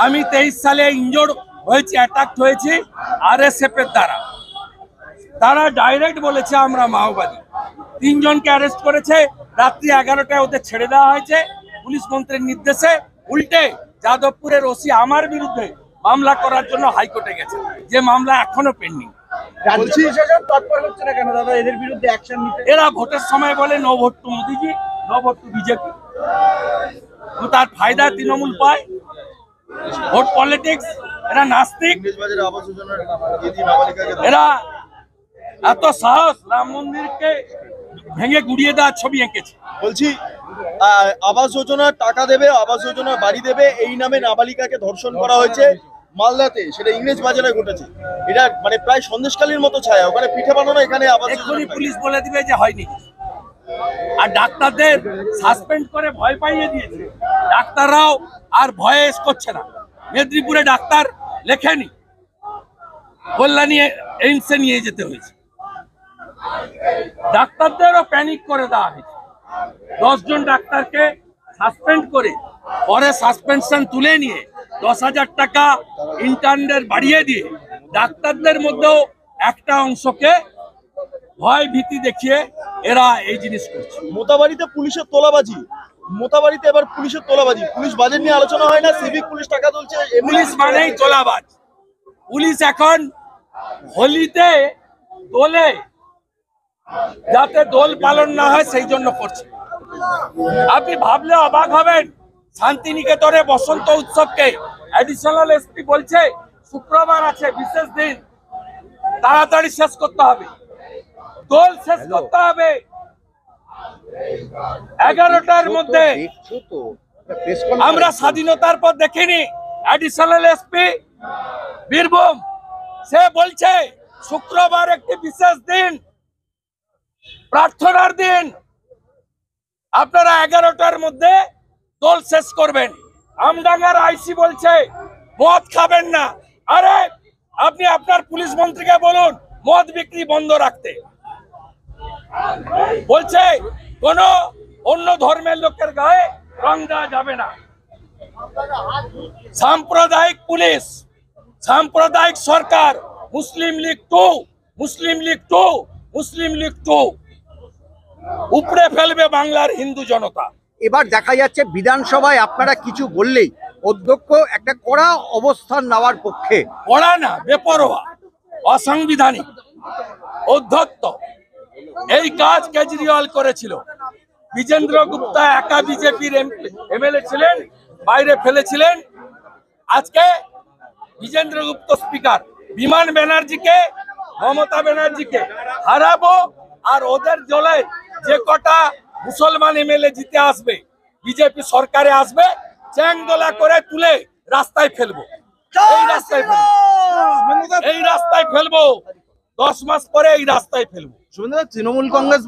আমি 23 সালে ইনজোর্ড হয়েছি, অ্যাটাক হয়েছি আরএসএফ এর দ্বারা। তারা ডাইরেক্ট বলেছে আমরা মাওবাদী। 3 জনকে অ্যারেস্ট করেছে, রাত্রি 11টায় ওদের ছেড়ে দেওয়া হয়েছে পুলিশ মন্ত্রীর নির্দেশে। উল্টে যাদবপুরের ওসি আমার বিরুদ্ধে মামলা করার জন্য হাইকোর্টে গেছে, যে মামলা এখনো পেন্ডিং। এরা ভোটের সময় বলে নো ভোট টু মোদিজি, নো ভোট টু বিজেপি। তার ফায়দা তৃণমূল পায়, ভোট পলিটিক্স। এরা নাস্তিক, এরা এত সাহস রাম মন্দিরকে ভেঙে গুড়িয়ে দেওয়ার ছবি এঁকেছে। বলছি আবাস যোজনার টাকা দেবে, আবাস যোজনার বাড়ি দেবে, এই নামে নাবালিকাকে ধর্ষণ করা হয়েছে মালদাতে, সেটা ইংরেজ বাজারে ঘটেছে। এটা মানে প্রায় সন্দেশখালীর মতো ছায়া, ওখানে পিঠে বানানো, এখানে আবাস এক্ষুনি পুলিশ বলে দিবে যে হয়নি। আর ডাক্তারদের সাসপেন্ড করে ভয় পাইয়ে দিয়েছে, ডাক্তাররাও আর ভয়ে করছে না। মেদিনীপুরে ডাক্তার লেখেনি, কল্যাণী এইমসে নিয়ে যেতে হয়েছে। ডাক্তারদেরও প্যানিক করে দেওয়া হয়েছে। 10 জন ডাক্তারকে সাসপেন্ড করে পরে সাসপেনশন তুলে নিয়ে 10,000 টাকা ইন্টার্নদের বাড়িয়ে দিয়ে ডাক্তারদের মধ্যেও একটা অংশকে ভয় ভীতি দেখিয়ে এরা এই জিনিস করছে। মোতাবাড়িতে পুলিশের তোলাবাজি, মোতাবাড়িতে এবার পুলিশের তোলাবাজি, পুলিশ বাজেট নিয়ে আলোচনা হয় না, সিভিক পুলিশ টাকা তুলছে। পুলিশ মানেই তোলাবাজ। পুলিশ এখন হোলিতে দোলে, যাতে দোল পালন না হয় সেই জন্য করছে। আপনি ভাবলে অবাক হবেন, শান্তিনিকেতনে বসন্ত উৎসবকে অ্যাডিশনাল এসপি বলছে শুক্রবার আছে বিশেষ দিন, তাড়াতাড়ি শেষ করতে হবে, দোল শেষ করতে হবে 11টার মধ্যে। আমরা স্বাধীনতার পর দেখিনি অ্যাডিশনাল এসপি বীরভূম, সে বলছে শুক্রবার একটি বিশেষ দিন, প্রার্থনার দিন, আপনারা 11টার মধ্যে দোল শেষ করবেন। আমডাঙ্গার আইসি বলছে মদ খাবেন না। আরে আপনি আপনার পুলিশ মন্ত্রীকে বলুন মদ বিক্রি বন্ধ রাখতে। বলছে কোন অন্য ধর্মের লোকের গায়ে রং দেওয়া যাবে না। সাম্প্রদায়িক পুলিশ, সাম্প্রদায়িক সরকার, মুসলিম লীগ 2, মুসলিম লীগ 2, মুসলিম লীগ 2 উপড়ে ফেলবে বাংলার হিন্দু জনতা। এবার দেখা যাচ্ছে বিধানসভায় আপনারা কিছু বললেই অধ্যক্ষ একটা কড়া অবস্থান নেওয়ার পক্ষে। কড়া না, বেপরোয়া, অসাংবিধানিক। অধ্যক্ষ এই কাজ কেজরিওয়াল করেছিল। বিজেন্দ্র গুপ্তা একা বিজেপির এমএলএ ছিলেন, বাইরে ফেলেছিলেন। আজকে বিজেন্দ্র গুপ্ত স্পিকার, বিমান ব্যানার্জিকে, মমতা ব্যানার্জিকে হারাবো, আর ওদের দলে যে কটা মুসলমান এমএলএ জিতে আসবে, বিজেপি সরকারে আসবে, চ্যাংদোলা করে তুলে রাস্তায় ফেলবো। এই রাস্তায় ফেলবো, এই রাস্তায় ফেলবো, 10 মাস পরে এই রাস্তায় ফেলবো। তৃণমূল কংগ্রেস